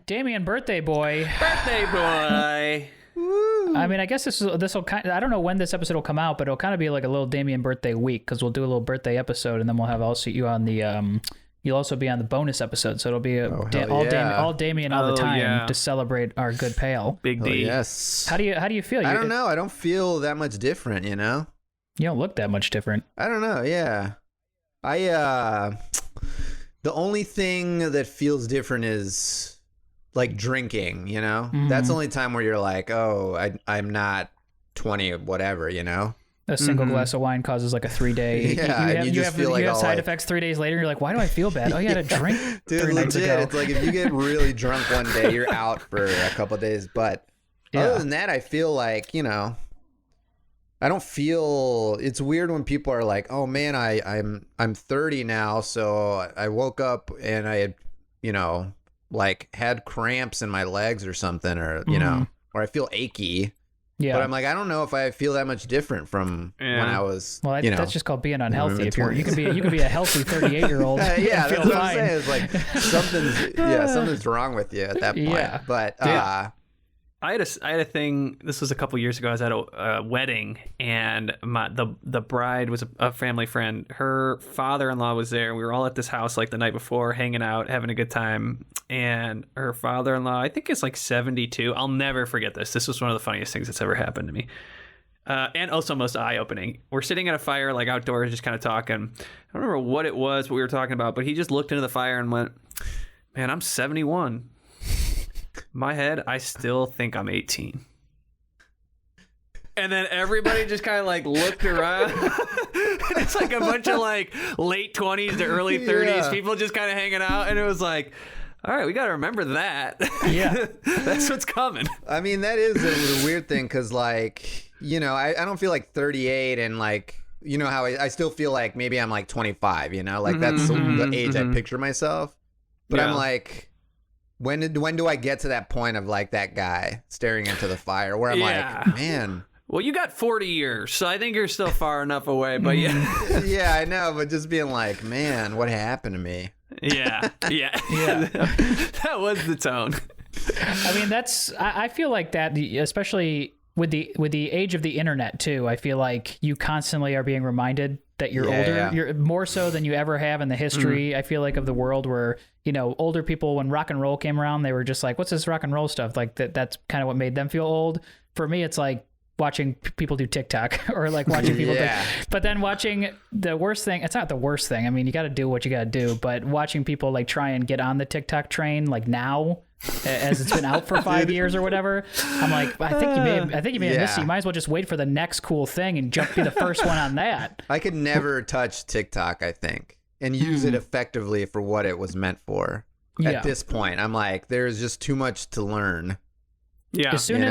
Damien, birthday boy. Birthday boy. I mean, I guess this will kind of, I don't know when this episode will come out, but it'll kind of be like a little Damien birthday week because we'll do a little birthday episode and then we'll have also you on the you'll also be on the bonus episode, so it'll be all Damien all the time to celebrate our good pal. Big D. Yes. How do you feel? I don't know. I don't feel that much different, you know? You don't look that much different. I don't know. Yeah. The only thing that feels different is like drinking, you know? Mm-hmm. That's the only time where you're like, oh, I'm not 20 or whatever, you know? A single glass of wine causes like a 3-day. Yeah, you have side effects 3 days later. And you're like, why do I feel bad? Oh, you had a drink. Dude, 3 nights legit. ago. It's like if you get really drunk one day, you're out for a couple of days. But other than that, I feel like, you know, I don't feel. It's weird when people are like, oh man, I'm 30 now, so I woke up and I had, you know, like had cramps in my legs or something, or you know, or I feel achy. Yeah. But I'm like, I don't know if I feel that much different from when I was. Well, that's just called being unhealthy. If you can be a healthy 38-year-old. Yeah, that's what I'm saying. It's like something's wrong with you at that point. Yeah. But I had a thing. This was a couple years ago. I was at a wedding, and the bride was a family friend. Her father-in-law was there. We were all at this house like the night before, hanging out, having a good time. And her father-in-law, I think, is like 72. I'll never forget this. This was one of the funniest things that's ever happened to me, and also most eye-opening. We're sitting at a fire, like outdoors, just kind of talking. I don't remember what it was, what we were talking about, but he just looked into the fire and went, "Man, I'm 71. My head, I still think I'm 18." And then everybody just kind of like looked around. And it's like a bunch of like late 20s to early 30s people just kind of hanging out. And it was like, all right, we got to remember that. Yeah. That's what's coming. I mean, that is a weird thing because, like, you know, I don't feel like 38 and like, you know how I still feel like maybe I'm like 25, you know, like that's the age I picture myself. But I'm like, when do I get to that point of like that guy staring into the fire where I'm like, man. Well, you got 40 years, so I think you're still far enough away. But yeah, I know. But just being like, man, what happened to me? Yeah. That was the tone. I mean, I feel like that, especially with the age of the internet too. I feel like you constantly are being reminded that you're older. Yeah. You're more so than you ever have in the history. I feel like of the world where, you know, older people, when rock and roll came around, they were just like, what's this rock and roll stuff? Like that's kind of what made them feel old. For me, it's like watching people do TikTok or like watching people but then watching the worst thing, it's not the worst thing. I mean, you got to do what you got to do, but watching people like try and get on the TikTok train, like now, as it's been out for 5 years or whatever, I'm like, I think you may have missed it. You might as well just wait for the next cool thing and be the first one on that. I could never touch TikTok, I think, and use it effectively for what it was meant for. At this point, I'm like, there's just too much to learn. Yeah. As soon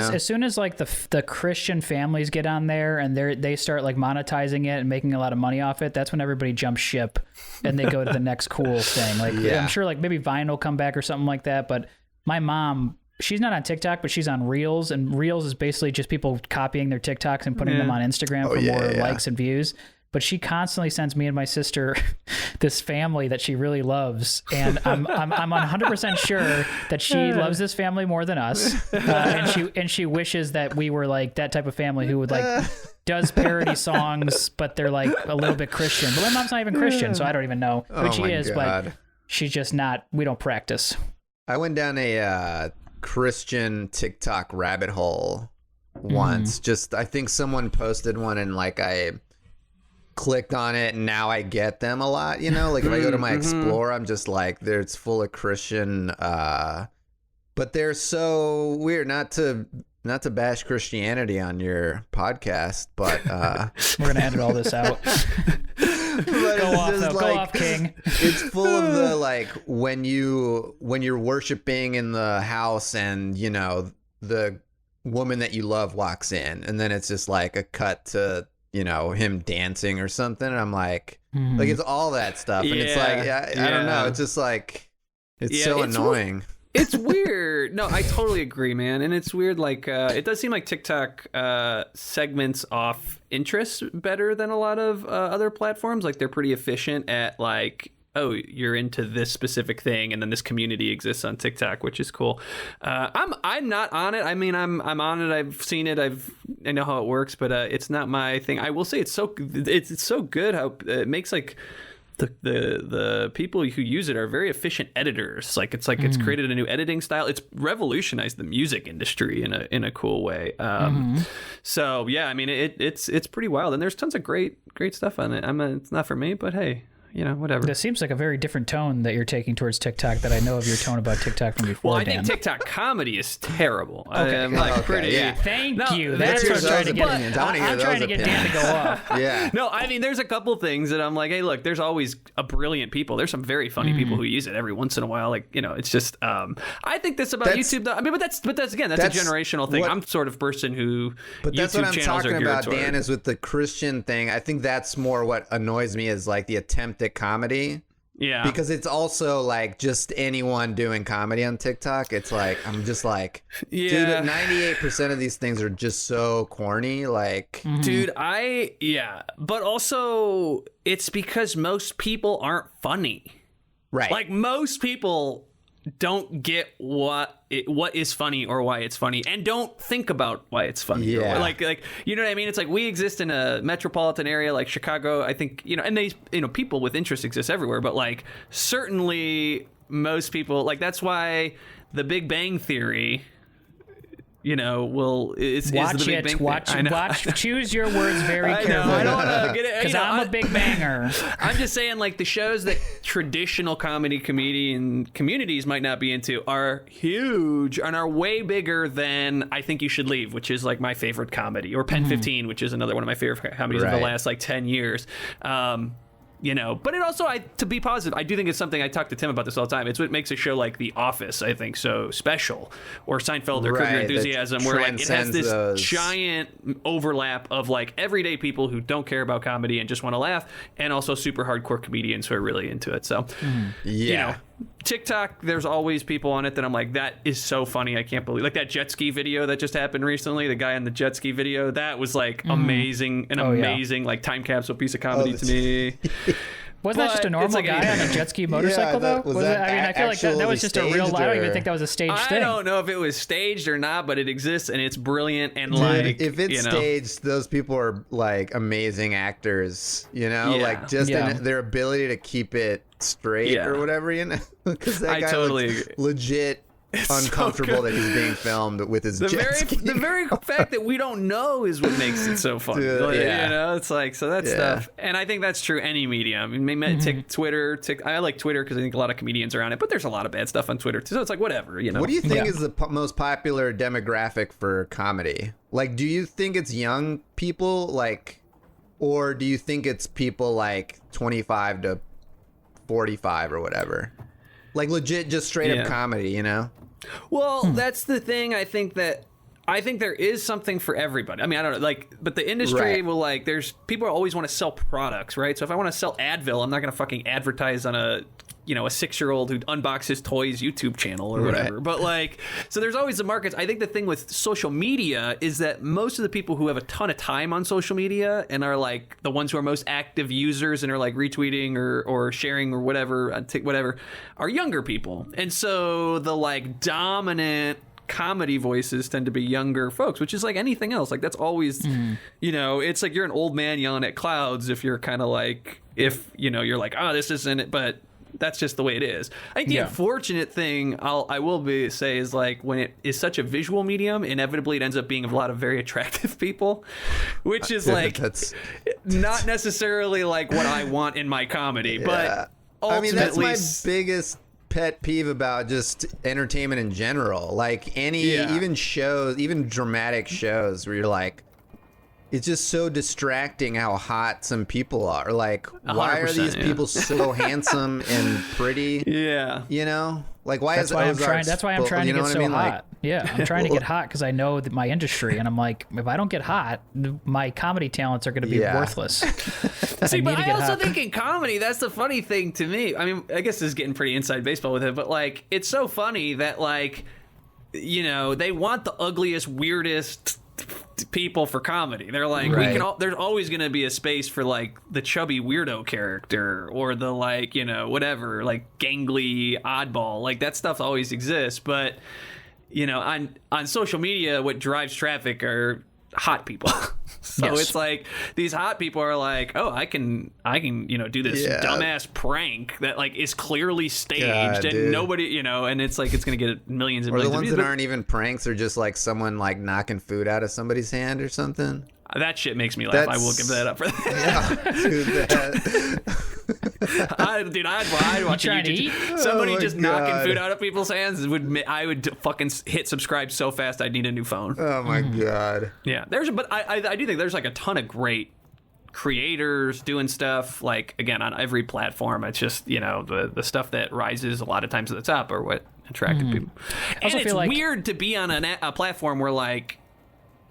as like the Christian families get on there and they start like monetizing it and making a lot of money off it, that's when everybody jumps ship and they go to the next cool thing. Like I'm sure like maybe Vine will come back or something like that. But my mom, she's not on TikTok, but she's on Reels, and Reels is basically just people copying their TikToks and putting them on Instagram for more likes and views. But she constantly sends me and my sister this family that she really loves, and I'm 100% sure that she loves this family more than us, and she wishes that we were like that type of family who would like does parody songs, but they're like a little bit Christian. But my mom's not even Christian, so I don't even know who she is. God. But she's just not. We don't practice. I went down a Christian TikTok rabbit hole once. Just I think someone posted one, and like I clicked on it, and now I get them a lot, you know, like if I go to my Explore, I'm just like, it's full of Christian, but they're so weird. Not to bash Christianity on your podcast, but we're gonna edit all this out. Go off, King. It's full of the like when you're worshiping in the house, and you know the woman that you love walks in, and then it's just like a cut to, you know, him dancing or something. And I'm like it's all that stuff. And it's like, I don't know. It's just like, it's so annoying. It's weird. No, I totally agree, man. And it's weird. Like, it does seem like TikTok segments off interests better than a lot of other platforms. Like, they're pretty efficient at like oh, you're into this specific thing, and then this community exists on TikTok, which is cool. I'm not on it. I mean, I'm on it. I've seen it. I know how it works, but it's not my thing. I will say it's so good how it makes like the people who use it are very efficient editors. Like it's created a new editing style. It's revolutionized the music industry in a cool way. So yeah, I mean it's pretty wild, and there's tons of great stuff on it. It's not for me, but hey, whatever. That seems like a very different tone that you're taking towards TikTok that I know of your tone about TikTok from before. Well, I think TikTok comedy is terrible. Okay. Thank you. That's what I'm trying to get. I'm trying to get Dan to go off. Yeah. No, I mean, there's a couple things that I'm like, hey, look, there's always a brilliant people. There's some very funny people who use it every once in a while. Like, it's just, I think this about YouTube, though. I mean, but that's a generational thing. I'm sort of person who, but that's YouTube what I'm channels talking are about, toward. Dan, is with the Christian thing. I think that's more what annoys me is like the attempt at comedy. Yeah. Because it's also like just anyone doing comedy on TikTok. It's like, I'm just like, dude, 98% of these things are just so corny. Like, dude, but also it's because most people aren't funny. Right. Like most people don't get what is funny or why it's funny, and don't think about why it's funny. Yeah. Like you know what I mean? It's like we exist in a metropolitan area like Chicago, I think, and they, people with interest exist everywhere, but like certainly most people, like that's why the Big Bang Theory, is the Big Bang watch, choose your words very carefully. I don't want to get it because I'm a big banger. I'm just saying, like, the shows that traditional comedian communities might not be into are huge and are way bigger than I Think You Should Leave, which is like my favorite comedy, or Pen 15, which is another one of my favorite comedies of the last like 10 years. But it also, to be positive, I do think it's something, I talk to Tim about this all the time. It's what makes a show like The Office, I think, so special, or Seinfeld, or Curb Your Enthusiasm, where like it has this giant overlap of like everyday people who don't care about comedy and just want to laugh, and also super hardcore comedians who are really into it. So, TikTok, there's always people on it that I'm like, that is so funny, I can't believe, like that jet ski video that just happened recently, the guy in the jet ski video, that was like amazing, like time capsule piece of comedy to me. Wasn't that just a normal guy on a jet ski motorcycle, though? I feel like that was just a real... I don't even think that was a staged thing. I don't know if it was staged or not, but it exists, and it's brilliant, and like... If it's staged, those people are, like, amazing actors, Like, just in their ability to keep it straight or whatever, Because that guy looks legit... uncomfortable that he's being filmed with his jet ski. The very fact that we don't know is what makes it so funny. Dude, it's like, so that stuff. And I think that's true any medium. I mean, Twitter. I like Twitter because I think a lot of comedians are on it, but there's a lot of bad stuff on Twitter too. So it's like, whatever, What do you think is the most popular demographic for comedy? Like, do you think it's young people, like, or do you think it's people like 25 to 45 or whatever? Like legit, just straight up comedy, Well, that's the thing. I think there is something for everybody. I mean, I don't know, like, but the industry will like, there's people who always want to sell products, right? So if I want to sell Advil, I'm not going to fucking advertise on a 6-year-old who unboxes toys YouTube channel or whatever. But like, so there's always the markets. I think the thing with social media is that most of the people who have a ton of time on social media and are like the ones who are most active users and are like retweeting or sharing or whatever, are younger people. And so the like dominant comedy voices tend to be younger folks, which is like anything else. Like that's always, it's like you're an old man yelling at clouds if you're kind of like, if, you're like, oh, this isn't it, but that's just the way it is. I think the unfortunate thing I will say is like when it is such a visual medium, inevitably it ends up being a lot of very attractive people, which is like that's not necessarily like what I want in my comedy. But ultimately, that's my biggest pet peeve about just entertainment in general. Like even shows, even dramatic shows where you're like, it's just so distracting how hot some people are. Like, why are these people so handsome and pretty? Yeah. Like, why that's is why Ozarks... That's why I'm trying to get so hot. Like, I'm trying to get hot because I know that my industry, and I'm like, if I don't get hot, my comedy talents are going to be worthless. See, but I also think in comedy, that's the funny thing to me. I mean, I guess this is getting pretty inside baseball with it, but like, it's so funny that like, they want the ugliest, weirdest people for comedy. They're like, there's always going to be a space for like the chubby weirdo character or the like, you know, whatever, like gangly oddball. Like that stuff always exists. But, you know, on social media, what drives traffic are hot people. So it's like these hot people are like, oh, I can you know, do this dumbass prank that like is clearly staged and nobody, you know, and it's like it's gonna get millions and millions the ones of that aren't even pranks are just like someone like knocking food out of somebody's hand or something. That shit makes me laugh. I will give that up for that. Dude, I'd watch YouTube. Somebody just knocking food out of people's hands I would fucking hit subscribe so fast I'd need a new phone. Oh my god. Yeah, but I do think there's like a ton of great creators doing stuff like again on every platform. It's just, you know, the stuff that rises a lot of times to the top are what attracted people. And it's weird to be on a platform where like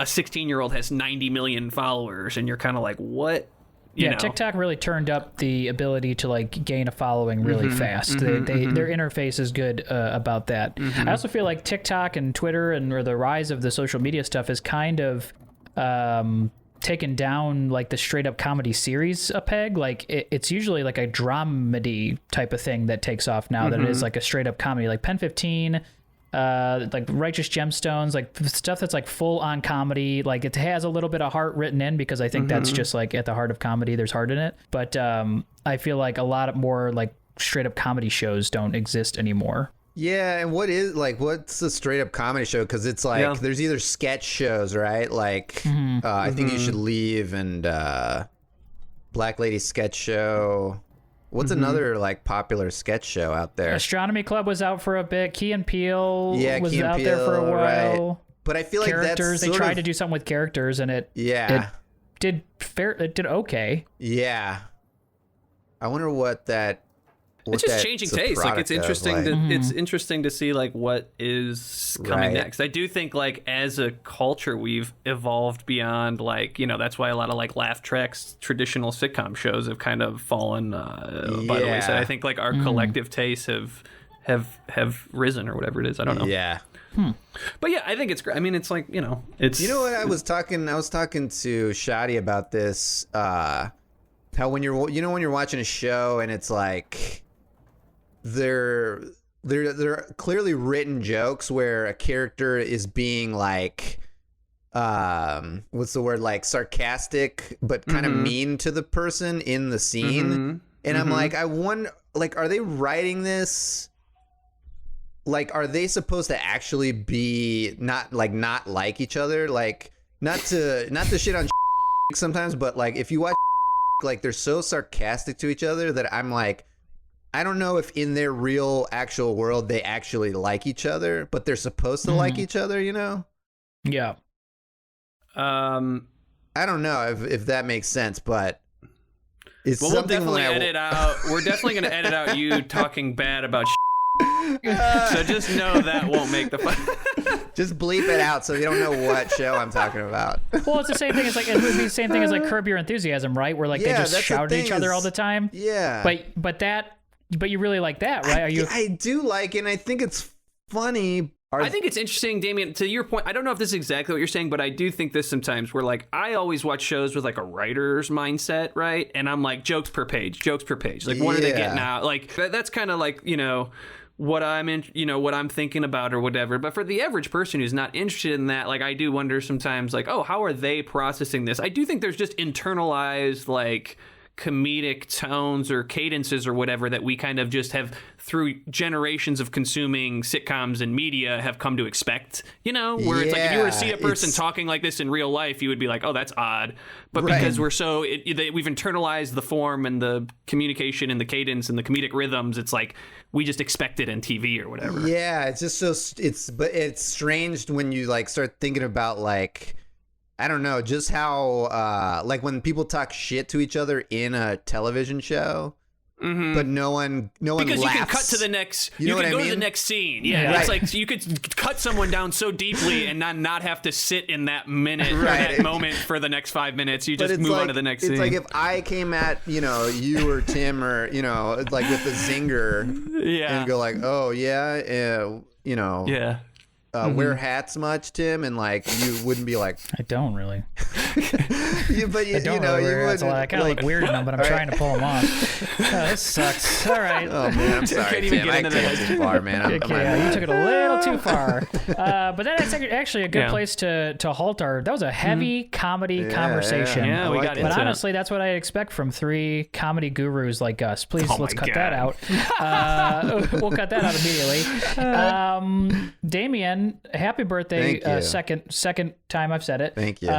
a 16-year-old has 90 million followers and you're kind of like, what? You know? TikTok really turned up the ability to like gain a following really fast. Their interface is good about that. I also feel like TikTok and Twitter or the rise of the social media stuff is kind of taken down like the straight up comedy series a peg. Like it's usually like a dramedy type of thing that takes off now than it is like a straight up comedy. Like Pen 15, like Righteous Gemstones, like stuff that's like full on comedy. Like it has a little bit of heart written in because I think that's just like at the heart of comedy. There's heart in it. But I feel like a lot more like straight up comedy shows don't exist anymore. Yeah, and what's a straight up comedy show? Because it's like there's either sketch shows, right? Like I Think You Should Leave and Black Lady Sketch Show. What's another like popular sketch show out there? Astronomy Club was out for a bit. Key and Peele was out there for a while. Right. But I feel characters, like they tried to do something with characters and it did okay. Yeah. I wonder what that it's just changing taste. Like it's interesting it's interesting to see like what is coming next. I do think like as a culture we've evolved beyond like, you know, that's why a lot of like laugh tracks, traditional sitcom shows have kind of fallen by the wayside. I think like our collective tastes have risen or whatever it is. I don't know. Yeah. But yeah, I think it's great. I mean, it's like, you know, it's, you know what, I was talking to Shadi about this, how when you're watching a show and it's like they're clearly written jokes where a character is being like what's the word, like sarcastic but kind of mean to the person in the scene, and I'm like, I wonder, like, are they writing this, like, are they supposed to actually be not like each other, like not to shit on sometimes, but like if you watch like they're so sarcastic to each other that I'm like, I don't know if in their real actual world they actually like each other, but they're supposed to like each other, you know? Yeah. I don't know if that makes sense, but it's we'll definitely edit out. We're definitely going to edit out you talking bad about so just know that won't make the fun. Just bleep it out so you don't know what show I'm talking about. Well, it's the same thing as like, it would be the same thing as like Curb Your Enthusiasm, right? Where like they just shout at each other all the time. Yeah. But you really like that, right? I do like it, and I think it's funny. I think it's interesting, Damien, to your point. I don't know if this is exactly what you're saying, but I do think this sometimes where like I always watch shows with like a writer's mindset, right? And I'm like, jokes per page. Like, what are they getting out? Like that's kind of like, you know, what I'm in, you know, what I'm thinking about or whatever. But for the average person who's not interested in that, like I do wonder sometimes like, oh, how are they processing this? I do think there's just internalized like comedic tones or cadences or whatever that we kind of just have through generations of consuming sitcoms and media have come to expect, you know, where it's like if you were to see a person talking like this in real life, you would be like, oh, that's odd. But because we're so we've internalized the form and the communication and the cadence and the comedic rhythms, it's like we just expect it in TV or whatever. Yeah, it's just so it's strange when you like start thinking about like, I don't know, just how like when people talk shit to each other in a television show, but no one because laughs. You can cut to the next. You can go to the next scene. Yeah, it's like you could cut someone down so deeply and not have to sit in that minute or that moment for the next 5 minutes. You just move on to the next scene. It's like if I came at you or Tim or like with the zinger, and go like, oh yeah, wear hats much, Tim, and like you wouldn't be like. I don't really. But you know, really you would. I kind of look weird in them, but I'm trying to pull them off. This sucks. All right. Oh man, I'm sorry, Tim. I took it too far, man. You took it a little too far. But that's actually a good place to halt our. That was a heavy comedy conversation. Yeah, we got into But honestly, that's what I expect from 3 comedy gurus like us. Please, let's cut that out. We'll cut that out immediately. Damien, happy birthday! Second time I've said it. Thank you.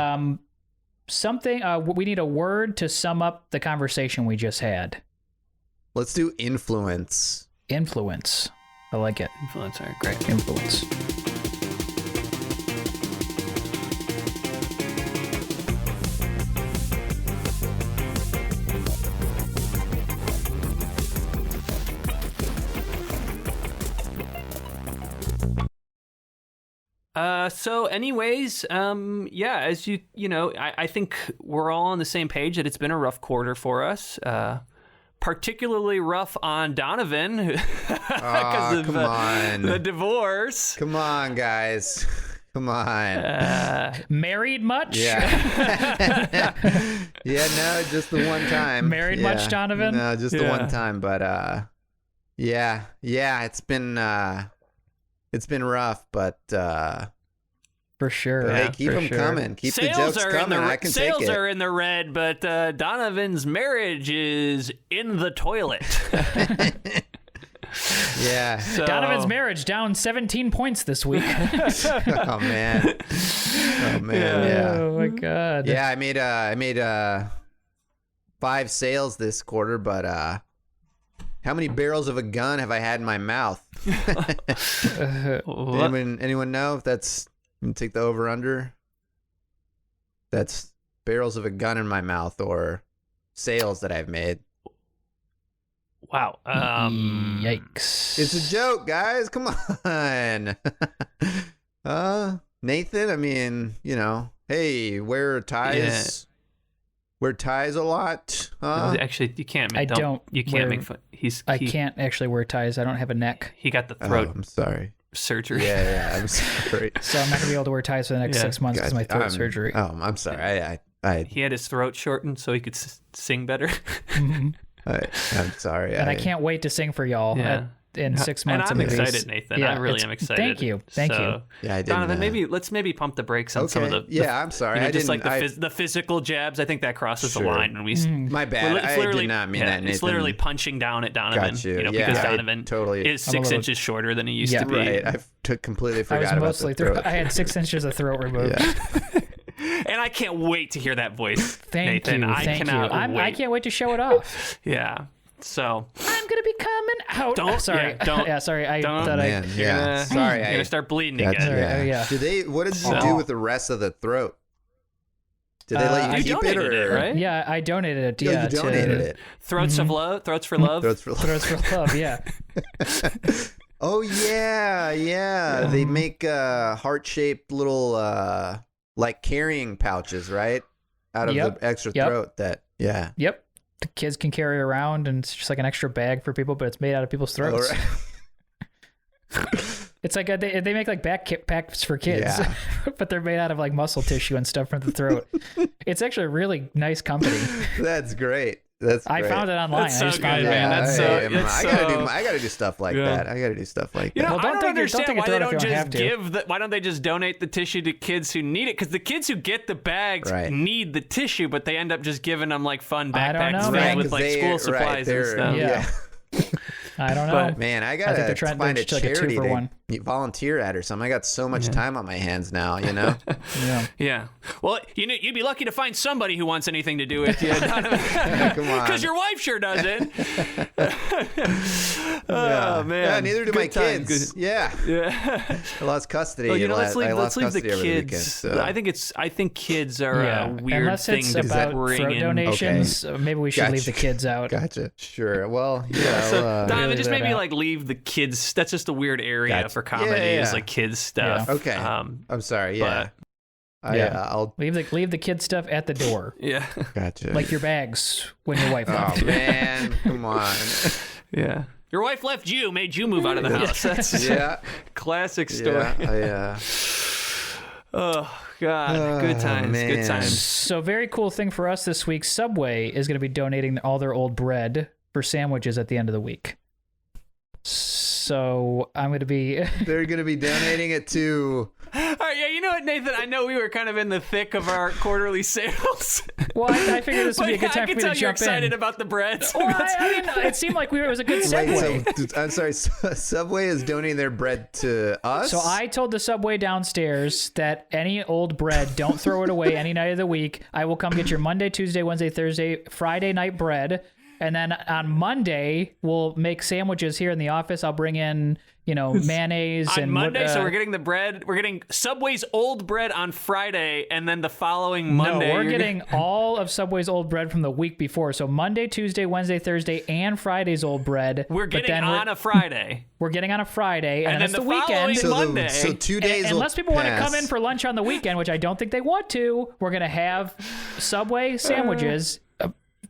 We need a word to sum up the conversation we just had. Let's do influence. Influence. I like it. Influencer, great. Influence. So anyways, as you know, I think we're all on the same page that it's been a rough quarter for us. Particularly rough on Donovan because of the divorce. Come on, guys. Come on. Married much? Yeah. Yeah, no, just the one time. Married much, Donovan? No, just the one time. But yeah, it's been rough, but for sure. Hey, keep them coming. Keep the jokes coming. I can take it. Sales are in the red, but Donovan's marriage is in the toilet. Yeah. So, Donovan's marriage down 17 points this week. Oh man. Yeah. Oh my God. Yeah, I made 5 sales this quarter, but how many barrels of a gun have I had in my mouth? Anyone know if that's take the over under? That's barrels of a gun in my mouth or sales that I've made. Wow. Yikes. It's a joke, guys. Come on. Nathan, I mean, you know, hey, wear ties. Yeah. Wear ties a lot. Actually, you can't. You can't make fun. I can't actually wear ties. I don't have a neck. He got the throat. I'm sorry. Surgery. Yeah, I'm sorry. So I'm not gonna be able to wear ties for the next 6 months because of my throat surgery. Oh, I'm sorry. I he had his throat shortened so he could sing better. I'm sorry. And I can't wait to sing for y'all in 6 months. And I'm excited, Nathan. Yeah, I really am excited. Thank you. Yeah, I did. Donovan, let's pump the brakes on some of the. Yeah, I'm sorry. I just didn't like the physical jabs. I think that crosses the line when we. My bad. I did not mean that, Nathan. It's literally punching down at Donovan. Got you. Because Donovan totally is 6 inches shorter than he used to be. Right. I completely forgot about the throat. I had 6 inches of throat removed. Yeah. And I can't wait to hear that voice, Nathan. Thank you. I can't wait to show it off. Yeah. So I'm gonna be coming out. Don't. Sorry. Don't. Yeah. Sorry. I thought man, Sorry. You're gonna start bleeding again. Yeah. What did you do with the rest of the throat? Did they let you keep it, or right? Yeah, I donated it. Yeah, you donated it. Throats of love. Throats for love. Throats for love. Yeah. Oh yeah. They make heart-shaped little like carrying pouches, right? Out of the extra throat. Yep. The kids can carry around, and it's just like an extra bag for people, but it's made out of people's throats. Right. It's like they make like backpacks for kids, but they're made out of like muscle tissue and stuff from the throat. It's actually a really nice company. That's great. I found it online. That's so good, man. I gotta do stuff like that. I gotta do stuff like that. Well, I don't understand why they don't just why don't they just donate the tissue to kids who need it? Because the kids who get the bags need the tissue, but they end up just giving them like fun backpacks filled with like school supplies and stuff. Yeah. I don't know. But, man, I gotta find a charity to volunteer at or something. I got so much time on my hands now, you know? Yeah. Well, you'd be lucky to find somebody who wants anything to do with you. Come on. Because your wife sure does it. Oh, man. Yeah, neither do my kids. Good. Yeah. I lost custody. Well, let's leave the kids. Weekend, so. I think kids are a weird Unless thing it's to about bring throat in. donations, maybe we should leave the kids out. Gotcha. Sure. Well, so Donovan, just maybe like leave the kids. That's just a weird area for comedy. Is like kids stuff. Yeah. Okay. I'm sorry. Yeah. I'll leave the kid stuff at the door. Gotcha. Like your bags when your wife left. Oh man, come on. Yeah. Your wife left you, made you move out of the house. That's classic story. Yeah. Oh, God. Good times. Man. Good times. So very cool thing for us this week, Subway is going to be donating all their old bread for sandwiches at the end of the week. So I'm going to be... They're going to be donating it to... All right, yeah, you know what, Nathan? I know we were kind of in the thick of our quarterly sales. Well, I figured this would be a good time for me to jump in. I can tell you're excited about the bread. So well, I mean, it seemed like it was a good segue. Wait, so, I'm sorry, Subway is donating their bread to us? So I told the Subway downstairs that any old bread, don't throw it away any night of the week. I will come get your Monday, Tuesday, Wednesday, Thursday, Friday night bread. And then on Monday, we'll make sandwiches here in the office. I'll bring in, mayonnaise. On and Monday, so we're getting the bread. We're getting Subway's old bread on Friday, and then the following Monday. No, we're getting all of Subway's old bread from the week before. So Monday, Tuesday, Wednesday, Thursday, and Friday's old bread. We're getting on a Friday. We're getting on a Friday, and then that's the the weekend. Monday. So 2 days unless people want to pass. come in for lunch on the weekend, which I don't think they want to, we're going to have Subway sandwiches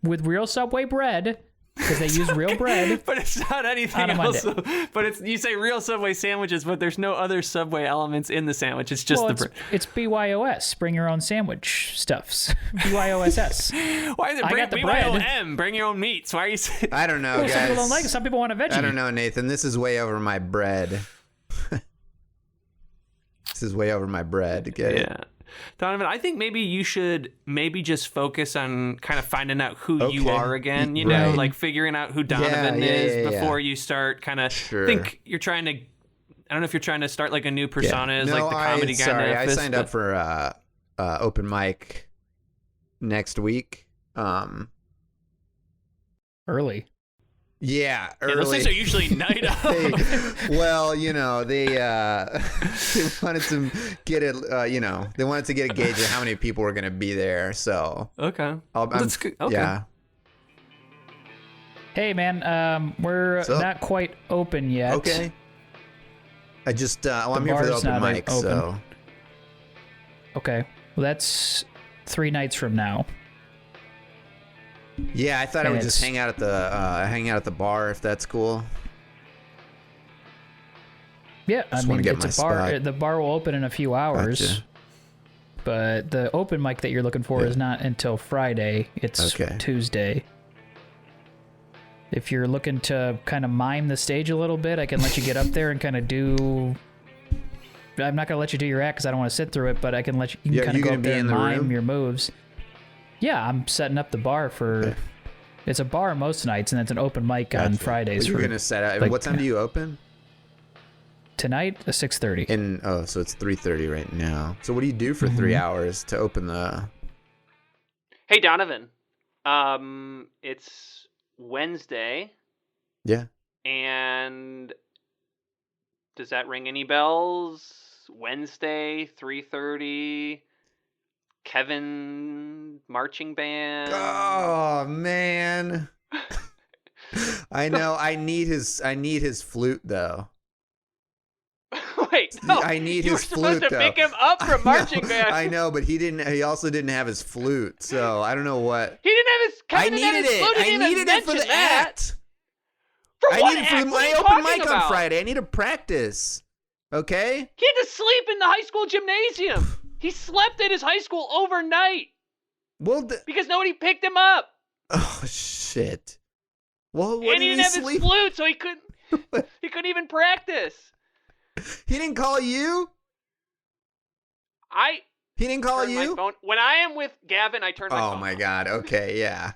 with real Subway bread. Because they use real bread. But it's not anything else. But you say real Subway sandwiches, but there's no other Subway elements in the sandwich. It's just the bread. It's BYOS. Bring your own sandwich stuffs. BYOSS. Why is it BYOM? Bring your own meats. Why are you saying? I don't know, guys. Some people don't like it. Some people want a veggie. I don't know, Nathan. This is way over my bread. This is way over my bread. Get it? Donovan, I think maybe you should just focus on kind of finding out who you are again, know, like figuring out who Donovan is before you start kind of think you're trying to, I don't know if you're trying to start like a new persona as like the comedy guy. Sorry, I signed up for open mic next week. Early. Yeah, early. Those things are usually night of. they wanted to get it. They wanted to get a gauge of how many people were going to be there. So that's good. Okay. Yeah. Hey man, we're not quite open yet. Okay. I just I'm here for the open mic. So. Okay. Well, that's 3 nights from now. Yeah, I thought I would just hang out at the bar if that's cool. Yeah, I mean it's a bar. Spot. The bar will open in a few hours, Gotcha. But the open mic that you're looking for is not until Friday. It's Tuesday. If you're looking to kind of mime the stage a little bit, I can let you get up there and kind of do. I'm not gonna let you do your act because I don't want to sit through it, but I can let you. You can kind of go up there and mime your moves. Yeah, I'm setting up the bar for. Okay. It's a bar most nights, and it's an open mic on Fridays. You're gonna set up. What time do you open? Tonight, 6:30. And so it's 3:30 right now. So what do you do for 3 hours to open the? Hey Donovan, it's Wednesday. Yeah. And does that ring any bells? Wednesday, 3:30. Kevin marching band. Oh man. I know. I need his flute though. Wait, no. I need his flute. You were supposed to pick him up from marching band. I know, but he didn't. He also didn't have his flute, so I don't know what. He didn't have his. Kevin didn't have his flute. I needed it for the act. For what act? For my open mic on Friday. I need to practice. Okay. He had to sleep in the high school gymnasium. He slept at his high school overnight. Well, because nobody picked him up. Oh shit. Well, what and he didn't have his flute, so he couldn't. He couldn't even practice. He didn't call you. He didn't call you. My phone. When I am with Gavin, I turn my phone. Oh my god. Okay. Yeah.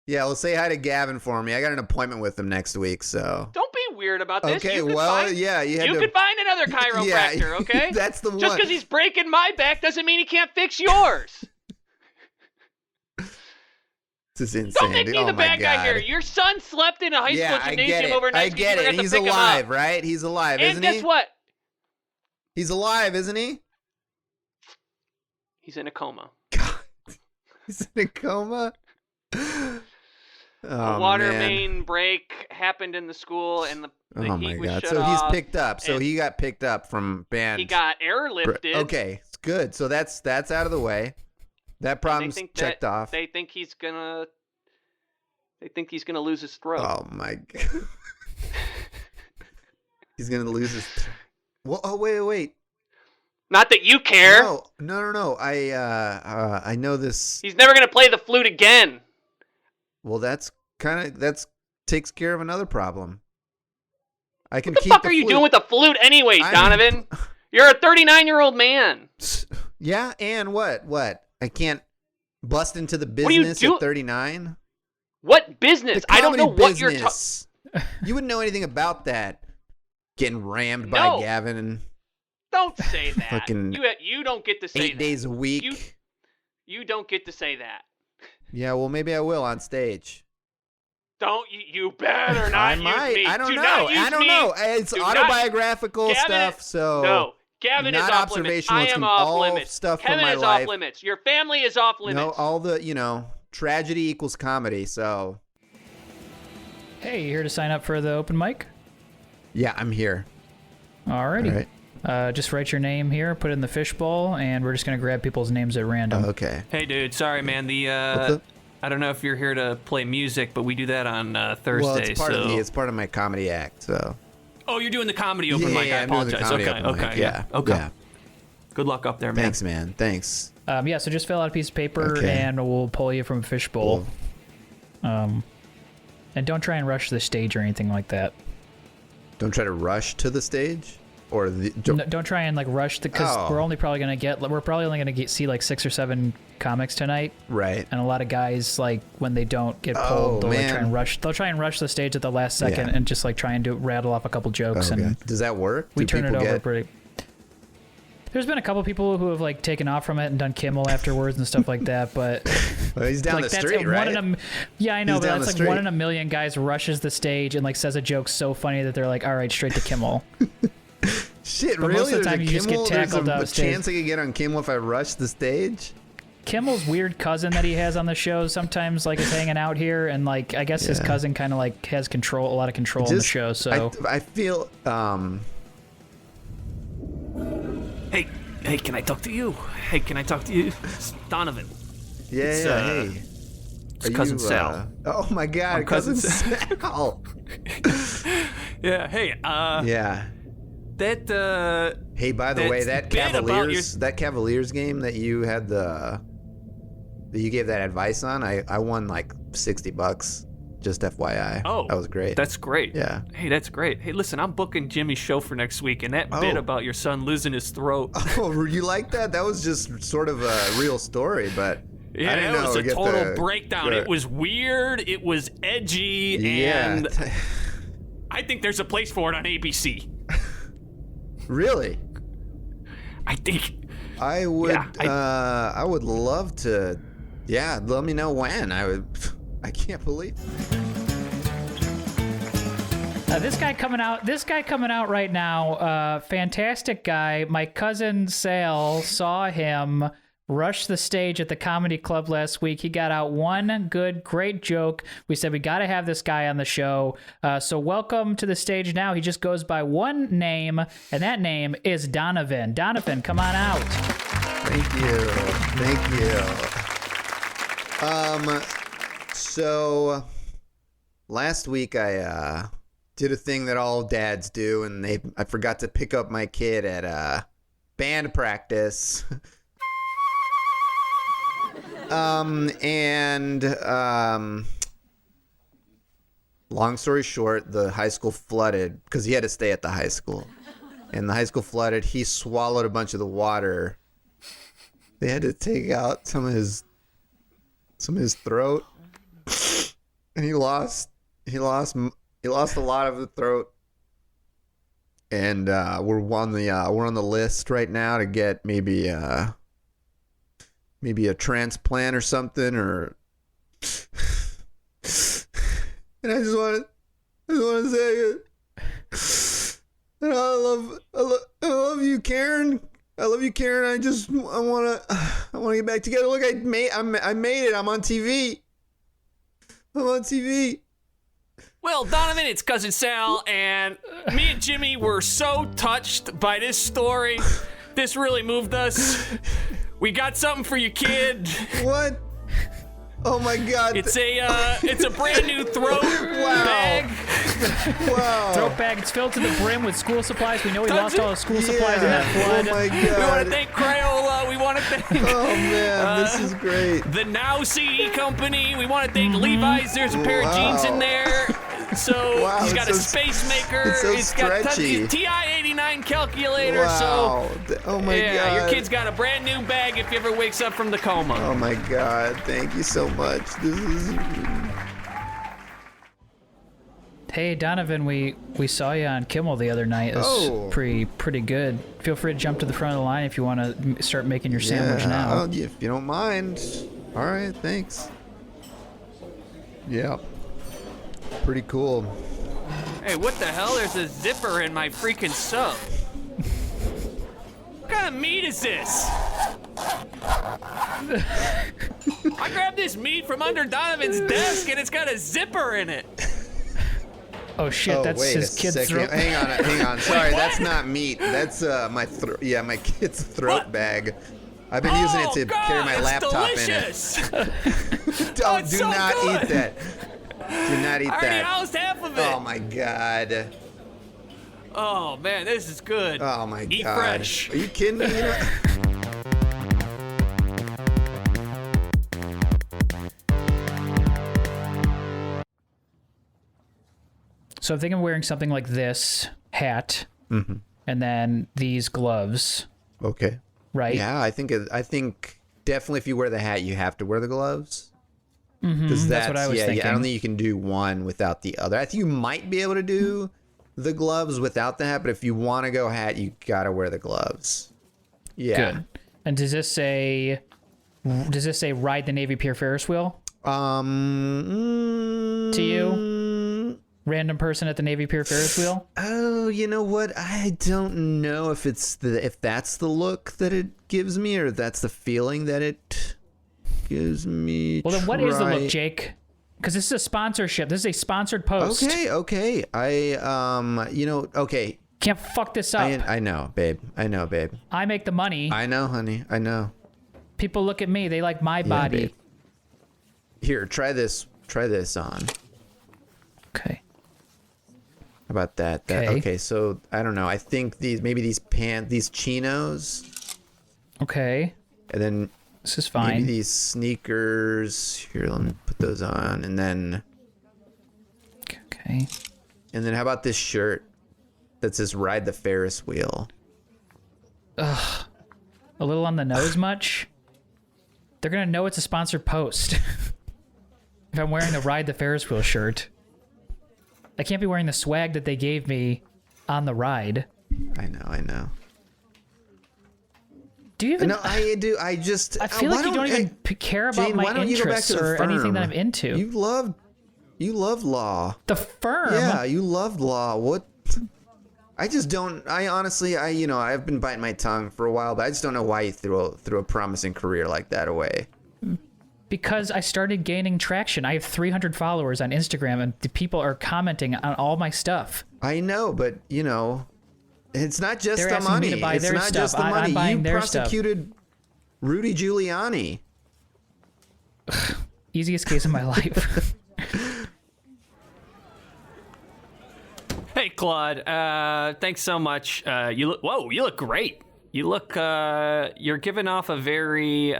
Yeah. Well, say hi to Gavin for me. I got an appointment with him next week. So. Don't be weird about this. Okay. Well, yeah. You could find another chiropractor. Okay. That's the one. Just because he's breaking my back doesn't mean he can't fix yours. This is insane. Don't make me the bad guy here. Your son slept in a high school gymnasium overnight. I get it. He's alive, right? He's alive, isn't he? And guess what? He's alive, isn't he? He's in a coma. God. He's in a coma? A water main break happened in the school, and the heat was shut off. So he's picked up. So he got picked up from band. He got airlifted. Okay, it's good. So that's out of the way. That problem's checked off. They think he's gonna They think he's going to lose his throat. Oh, my God. He's going to lose his... Well, oh, wait. Not that you care. No. I know this... He's never going to play the flute again. Well, that's takes care of another problem. I can What the keep fuck are you doing with the flute anyways, Donovan? You're a 39-year-old man. Yeah, and what? I can't bust into the business at 39? What business? I don't know what you're You wouldn't know anything about that. Getting rammed by Gavin and... Don't say that. Fucking you don't get to say 8 days a week. You don't get to say that. Yeah, well, maybe I will on stage. Don't you better not I use might. me. I don't Do know. not use I don't me. know. It's autobiographical stuff, so... No. Gavin is off limits. I am off limits. Stuff Kevin from my is life. off limits. Your family is off limits. No, all the, tragedy equals comedy, so... Hey, you here to sign up for the open mic? Yeah, I'm here. Alrighty. All right. Just write your name here, put it in the fishbowl, and we're just going to grab people's names at random. Okay. Hey, dude. Sorry, man. I don't know if you're here to play music, but we do that on Thursday. Well, it's part of my comedy act, so... Oh, you're doing the comedy open mic. I apologize. Okay. Yeah. Okay. Yeah. Good luck up there, man. Thanks, man. Thanks. So just fill out a piece of paper, and we'll pull you from a fishbowl. Cool. And don't try and rush the stage or anything like that. Don't try to rush to the stage? Or don't try and rush because we're probably only gonna see 6 or 7 comics tonight. Right. And a lot of guys when they don't get pulled, they'll try and rush the stage at the last second and just try and rattle off a couple jokes. And does that work? We turn it over pretty. There's been a couple people who have taken off from it and done Kimmel afterwards and stuff like that, but well, he's down the street, right? Yeah, I know, but that's 1 in a million guys rushes the stage and says a joke so funny that they're all right, straight to Kimmel. Shit, but really? most of the time you just get tackled There's a chance I could get on Kimmel if I rush the stage? Kimmel's weird cousin that he has on the show sometimes is hanging out here, and I guess his cousin kind of has a lot of control on the show. So I feel Hey, can I talk to you? Hey, can I talk to you? It's Donovan. Hey. It's cousin Sal. Oh my God, cousin Sal. Yeah. Hey. Yeah. That. Hey, by the way, that Cavaliers game that you had that you gave that advice on, I won $60. Just FYI. Oh, that was great. That's great. Yeah. Hey, that's great. Hey, listen, I'm booking Jimmy's show for next week, and that bit about your son losing his throat. Oh, you like that? That was just sort of a real story, but yeah, I didn't it was know a total breakdown. It was weird. It was edgy, and I think there's a place for it on ABC. Really? I think I would. Yeah, I would love to. Yeah, let me know when. I can't believe. This guy coming out right now. Fantastic guy. My cousin Sal saw him rush the stage at the comedy club last week. He got out one great joke. We said we got to have this guy on the show. So welcome to the stage now. He just goes by one name, and that name is Donovan. Donovan, come on out. Thank you. So last week I did a thing that all dads do, and I forgot to pick up my kid at band practice. Long story short, the high school flooded because he had to stay at the high school, and the high school flooded. He swallowed a bunch of the water. They had to take out some of his throat, and he lost a lot of the throat. And we're on the list right now to get maybe a transplant or something, or and I just want to say I love you, Karen. I love you, Karen. I want to get back together. Look, I made it. I'm on TV. Well, Donovan, it's cousin Sal, and me and Jimmy were so touched by this story. This really moved us. We got something for your kid. What? Oh my God! It's a brand new throat bag. Wow! Throat bag. It's filled to the brim with school supplies. We know we lost all the school supplies in that flood. Oh my God! We want to thank Crayola. We want to thank. Oh man, this is great. The Now CD Company. We want to thank Levi's. There's a pair of jeans in there. So he's got a space maker. It's so he's got stretchy. TI-89 calculator. Wow. So Oh my God. your kid's got a brand new bag if he ever wakes up from the coma. Oh my God! Thank you so much. This is. Hey Donovan, we saw you on Kimmel the other night. It was pretty good. Feel free to jump to the front of the line if you want to start making your sandwich now. If you don't mind. All right, thanks. Yeah. Pretty cool. Hey, what the hell? There's a zipper in my freaking sub. What kind of meat is this? I grabbed this meat from under Donovan's desk and it's got a zipper in it. Oh shit, that's wait his a kid's second. throat. Hang on. Sorry, Wait, that's what? not meat. That's my kid's throat What? bag. I've been using it to carry my laptop delicious. in it. Oh, it's do so not good. eat that. Do not eat I already that. housed half of it. Oh my God. Oh man, this is good. Oh my Eat God. fresh. Are you kidding me? So I'm thinking of wearing something like this hat, and then these gloves, Okay. right? Yeah, I think definitely if you wear the hat, you have to wear the gloves. Because That's what I was thinking. I don't think you can do one without the other. I think you might be able to do the gloves without the hat, but if you want to go hat, you gotta wear the gloves. Yeah. Good. And does this say ride the Navy Pier Ferris wheel to you? Random person at the Navy Pier Ferris wheel? Oh, you know what? I don't know if that's the look that it gives me, or if that's the feeling that it gives me. Well, then what is the look, Jake? Because this is a sponsorship. This is a sponsored post. Okay. Okay. Can't fuck this up. I know, babe. I make the money. I know, honey. I know. People look at me. They like my Yeah, body. babe. Here, try this. Try this on. Okay. How about that? Okay, so I don't know. I think these chinos, Okay. and then This is maybe fine. these sneakers. Here, let me put those on, and then Okay. how about this shirt that says "Ride the Ferris Wheel"? A little on the nose much? They're going to know it's a sponsored post. If I'm wearing the Ride the Ferris Wheel shirt. I can't be wearing the swag that they gave me on the ride. I know. Do you even... No, I do. I just. I feel like you don't even care about Jane, my why don't you go back interests to the or anything that firm? I'm into. You love law. The firm? Yeah, you love law. What? I just don't. I honestly, I've been biting my tongue for a while, but I just don't know why you threw a promising career like that away. Because I started gaining traction. I have 300 followers on Instagram, and the people are commenting on all my stuff. I know, but it's not just They're the asking me money. to buy It's their not stuff. just the I'm money. buying You their stuff. prosecuted Rudy Giuliani. Easiest case of my life. Hey, Claude. Thanks so much. You look great. You look, you're giving off a very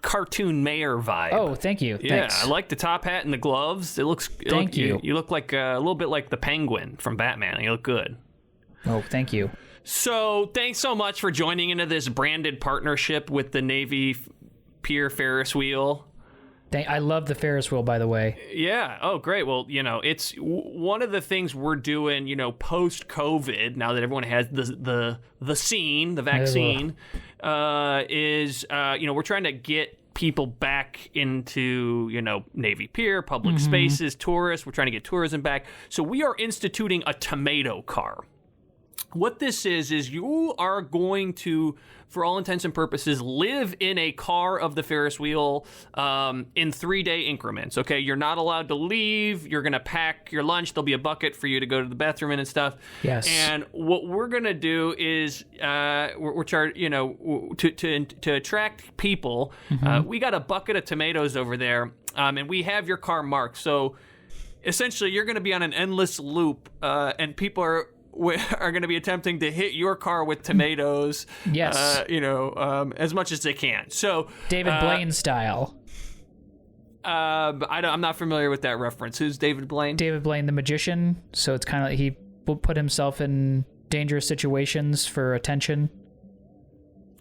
cartoon mayor vibe. Oh, thank you. Yeah, Thanks. I like the top hat and the gloves. Thank you. You look like a little bit like the Penguin from Batman. You look good. Oh, thank you. So thanks so much for joining into this branded partnership with the Navy Pier Ferris wheel. I love the Ferris wheel, by the way. Yeah. Oh, great. Well, it's one of the things we're doing, post COVID, now that everyone has the vaccine, is we're trying to get people back into, Navy Pier, public spaces, tourists. We're trying to get tourism back. So we are instituting a tomato car. what this is you are going to, for all intents and purposes, live in a car of the Ferris wheel in 3-day increments, okay? You're not allowed to leave. You're going to pack your lunch. There'll be a bucket for you to go to the bathroom in and stuff. Yes. And what we're going to do is to attract people, we got a bucket of tomatoes over there, and we have your car marked. So essentially, you're going to be on an endless loop, and people are going to be attempting to hit your car with tomatoes, yes, as much as they can. So David Blaine style. I'm not familiar with that reference. Who's David Blaine? David Blaine, the magician. So it's kind of like he will put himself in dangerous situations for attention.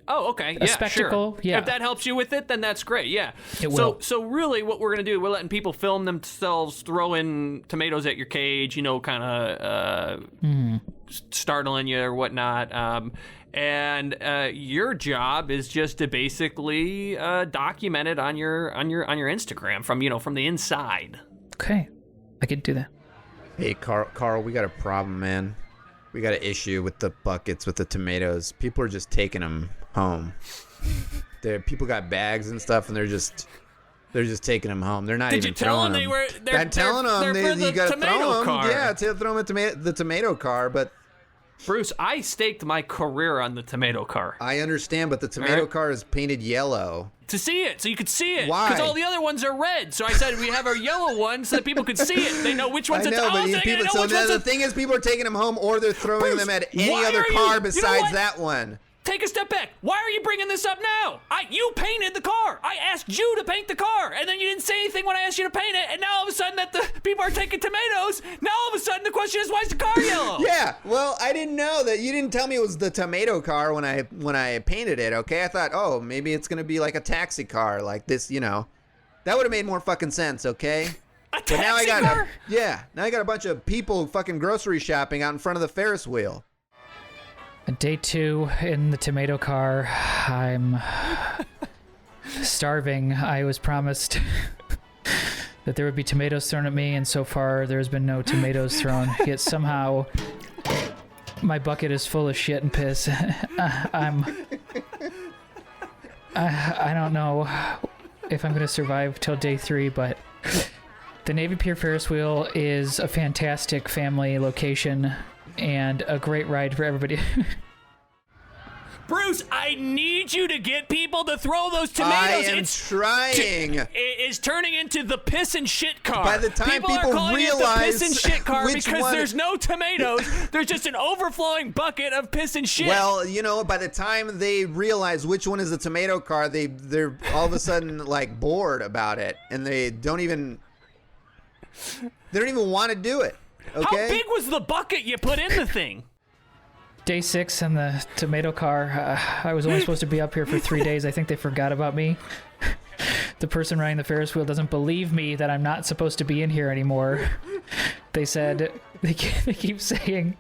Oh, okay. A spectacle. Sure. Yeah. If that helps you with it, then that's great. Yeah. It will. So really what we're going to do, we're letting people film themselves throwing tomatoes at your cage, kind of startling you or whatnot. And your job is just to basically document it on your Instagram from the inside. Okay. I could do that. Hey, Carl, we got a problem, man. We got an issue with the buckets with the tomatoes. People are just taking them home. People got bags and stuff, and they're just taking them home. They're not even throwing them. I'm telling them you got to throw them. Yeah, to throw them at the tomato car. But Bruce, I staked my career on the tomato car. I understand, but the tomato car is painted yellow. To see it, so you could see it. Why? Because all the other ones are red. So I said we have our yellow one so that people could see it. They know which ones it's. The thing is, people are taking them home, or they're throwing them at any other car besides that one. Take a step back. Why are you bringing this up now? You painted the car. I asked you to paint the car, and then you didn't say anything when I asked you to paint it. And now all of a sudden that the people are taking tomatoes. Now all of a sudden the question is, why is the car yellow? Yeah. Well, I didn't know that. You didn't tell me it was the tomato car when I painted it. Okay. I thought, oh, maybe it's gonna be like a taxi car, like this. That would have made more fucking sense. Okay. A taxi car? Now I got a bunch of people fucking grocery shopping out in front of the Ferris wheel. Day 2 in the tomato car. I'm starving. I was promised that there would be tomatoes thrown at me, and so far there's been no tomatoes thrown. Yet somehow my bucket is full of shit and piss. I don't know if I'm going to survive till day 3, but the Navy Pier Ferris wheel is a fantastic family location and a great ride for everybody. Bruce, I need you to get people to throw those tomatoes. I am trying. It is turning into the piss and shit car. By the time people are calling realize it the piss and shit car because one... there's no tomatoes. There's just an overflowing bucket of piss and shit. Well, by the time they realize which one is the tomato car, they're all of a sudden like bored about it, and they don't even want to do it. Okay? How big was the bucket you put in the thing? Day 6 in the tomato car. I was only supposed to be up here for 3 days. I think they forgot about me. The person riding the Ferris wheel doesn't believe me that I'm not supposed to be in here anymore. They said, they keep saying,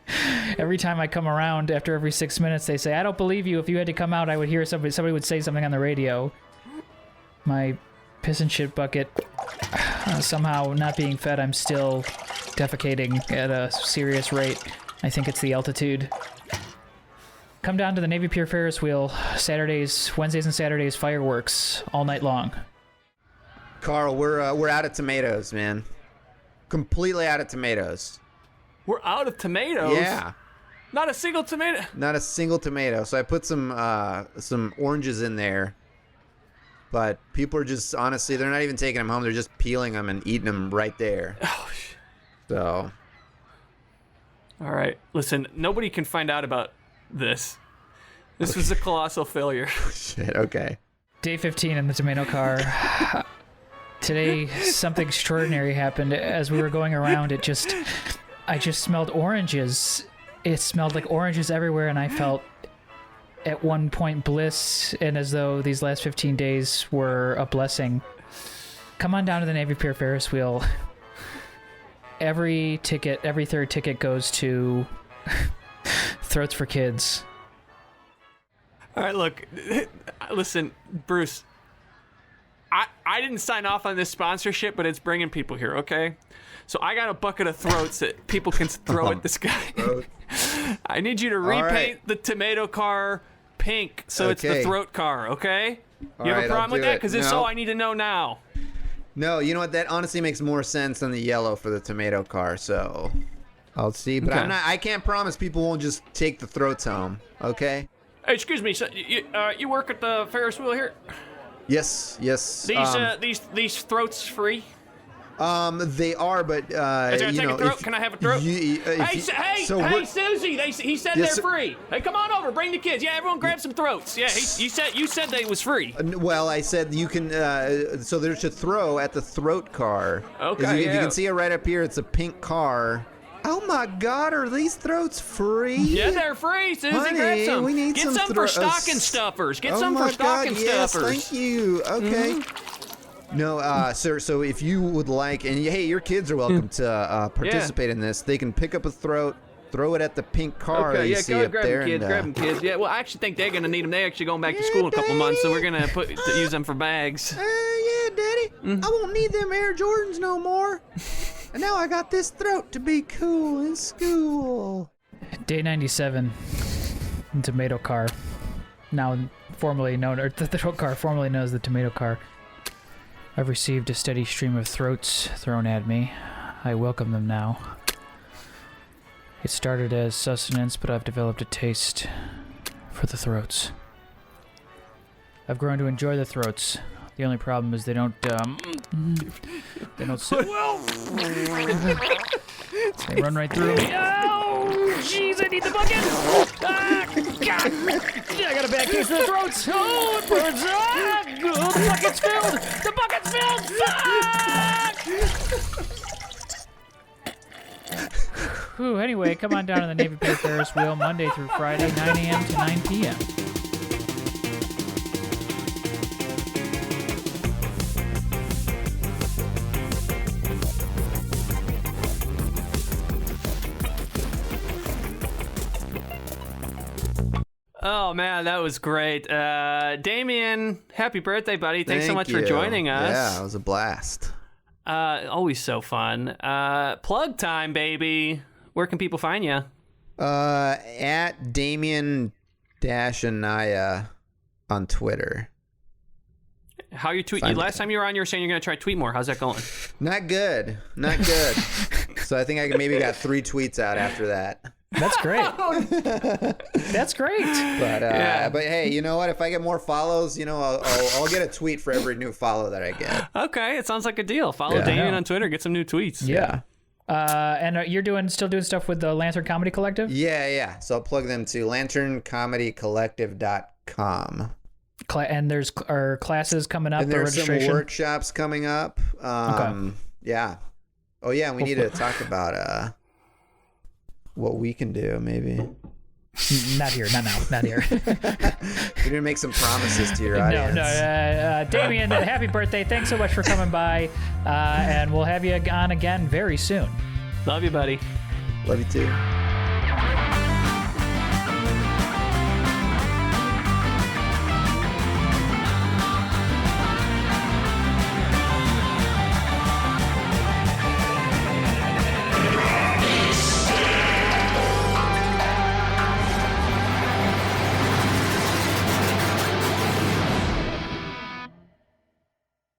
every time I come around, after every 6 minutes, they say, I don't believe you. If you had to come out, I would hear somebody would say something on the radio. My piss and shit bucket, somehow not being fed, I'm still defecating at a serious rate. I think it's the altitude. Come down to the Navy Pier Ferris wheel, Wednesdays and Saturdays, fireworks all night long. Carl, we're out of tomatoes, man. Completely out of tomatoes. We're out of tomatoes? Yeah. Not a single tomato? Not a single tomato. So I put some oranges in there. But people are just, honestly, they're not even taking them home. They're just peeling them and eating them right there. Oh, shit. So. All right. Listen, nobody can find out about this. This was a colossal failure. Shit, okay. Day 15 in the tomato car. Today, something extraordinary happened. As we were going around, I just smelled oranges. It smelled like oranges everywhere, and I felt at one point bliss, and as though these last 15 days were a blessing. Come on down to the Navy Pier Ferris wheel. Every third ticket goes to Throats for Kids. All right, look, listen, Bruce, I didn't sign off on this sponsorship, but it's bringing people here, okay? So I got a bucket of throats that people can throw at this guy. I need you to repaint the tomato car pink so it's the throat car, okay? You have a problem with that? Because if so, I need to know now. No, you know what? That honestly makes more sense than the yellow for the tomato car, so I'll see. But I can't promise people won't just take the throats home, okay? Hey, excuse me, so you work at the Ferris wheel here? Yes. These throats free? They are, but is there a second throat? Can I have a throat? Hey, Susie! He said they're free. Hey, come on over. Bring the kids. Yeah, everyone grab some throats. Yeah, you said they was free. Well, I said you can. So there's a throw at the throat car. Okay. If you can see it right up here, it's a pink car. Oh my God, are these throats free? Yeah, they're free, Susie. Honey, grab some. We need Get some for stocking stuffers. Get some for stocking yes, stuffers. Thank you. Okay. No, sir, so if you would like, and hey, your kids are welcome to participate in this. They can pick up a throat, throw it at the pink car that you see up there. Grab them, kids. Yeah, well, I actually think they're going to need them. They're actually going back to school in a couple months, so we're going to use them for bags. Yeah, Daddy. I won't need them Air Jordans no more. And now I got this throat to be cool in school. Day 97. Tomato car. Now formerly known, or the throat car formerly known as the tomato car. I've received a steady stream of throats thrown at me. I welcome them now. It started as sustenance, but I've developed a taste for the throats. I've grown to enjoy the throats. The only problem is they don't sit well. They run right through me. Oh, jeez, I need the bucket. Ah, God. I got a bad case of the throats. Oh, it burns. Ah, the bucket's filled. The bucket's filled. Fuck. Whew, anyway, come on down to the Navy Pier Ferris wheel Monday through Friday, 9 a.m. to 9 p.m. Oh, man, that was great. Damien, happy birthday, buddy. Thanks so much for joining us. Yeah, it was a blast. Always so fun. Plug time, baby. Where can people find you? At Damien-Anaya on Twitter. How you tweet? Last time you were on, you were saying you're going to try to tweet more. How's that going? Not good. So I think I maybe got 3 tweets out after that. That's great. That's great. But hey, you know what? If I get more follows, I'll get a tweet for every new follow that I get. Okay, it sounds like a deal. Follow Damien on Twitter, get some new tweets. Yeah. And you're still doing stuff with the Lantern Comedy Collective? Yeah. So I'll plug them to lanterncomedycollective.com. And there's classes coming up. And there's some workshops coming up. Okay. Yeah. Oh yeah, we need to talk about what we can do, maybe. Not here, not now, not here. You're gonna make some promises to your audience. No. Damien, happy birthday! Thanks so much for coming by, and we'll have you on again very soon. Love you, buddy. Love you too.